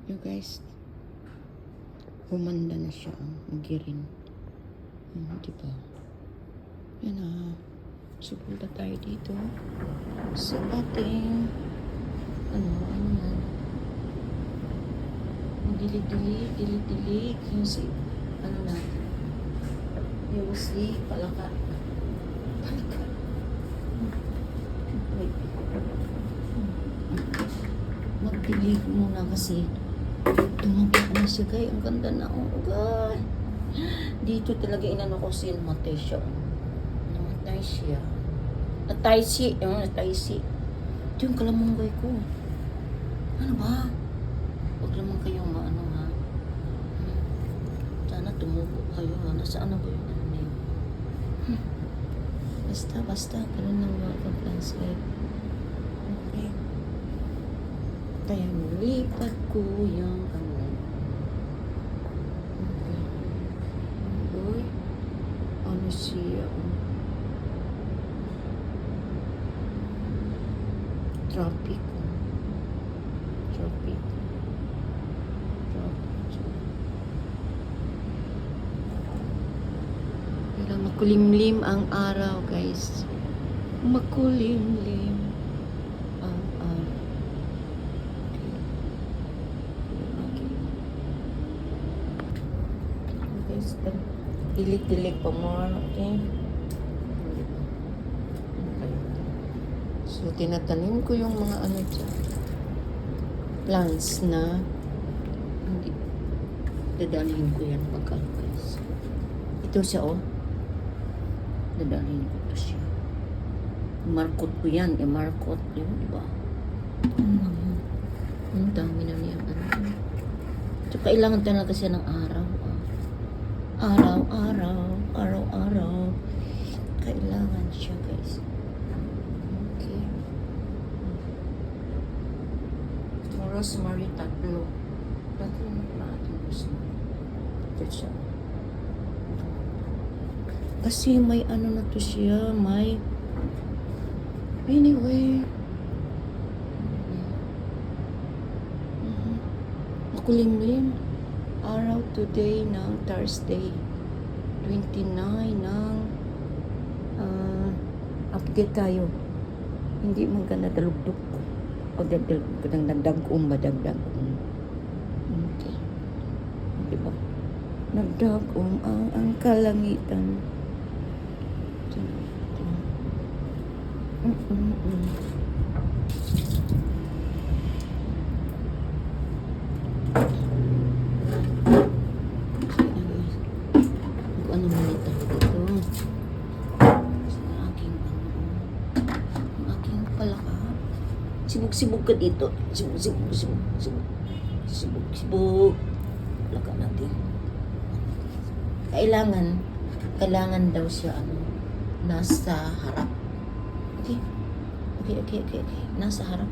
You guys, humanda na siya. Magirin. Diba? Yan na. Supunta tayo dito sa ating ano yan. Dili-dili yung si ano natin. Yung si palaka. Magdilig muna kasi tumagit na siya guys. Ang ganda na guys. Dito talaga inano ko si namatay siya. Namatay siya. Natay si. Ito yung kalamunggay ko. Ano ba? Huwag naman kayong maano ha. Sana tumubo kayo ha. Nasaan na ba yung ano na yun? Basta. Ganun lang mga pag-translate. Okay. Kaya nilipat ko yung ano. Okay. Uy. Ano siya? Traffic. Pero makulimlim ang araw, guys. Makulimlim ang araw. Okay. Guys, dilig pa more, okay? So, tinatanim ko yung mga ano dyan. Plants na hindi dadalhin ko yan pagka guys. Ito siya dadalhin ko to siya. Markot ko yan. Markot yun, diba? Ang dami na niya. So, kailangan talaga siya ng araw. Araw-araw. Kailangan siya guys. Okay. Rosemary tatlo na natin rosemary. Ito siya. Kasi may ano na to siya, may anyway. Makulimlim. Araw today ng Thursday. 29 ng update tayo. Hindi maganda dalugdog ko. O dagdag madagdag. Okay. Diba? Nagdag ang kalangitan. Ano mo ito dito? Ang aking palaka. Sibog ka dito. Sibog. Laka natin. Kailangan daw siya nasa harap. Okay. Nasa harap.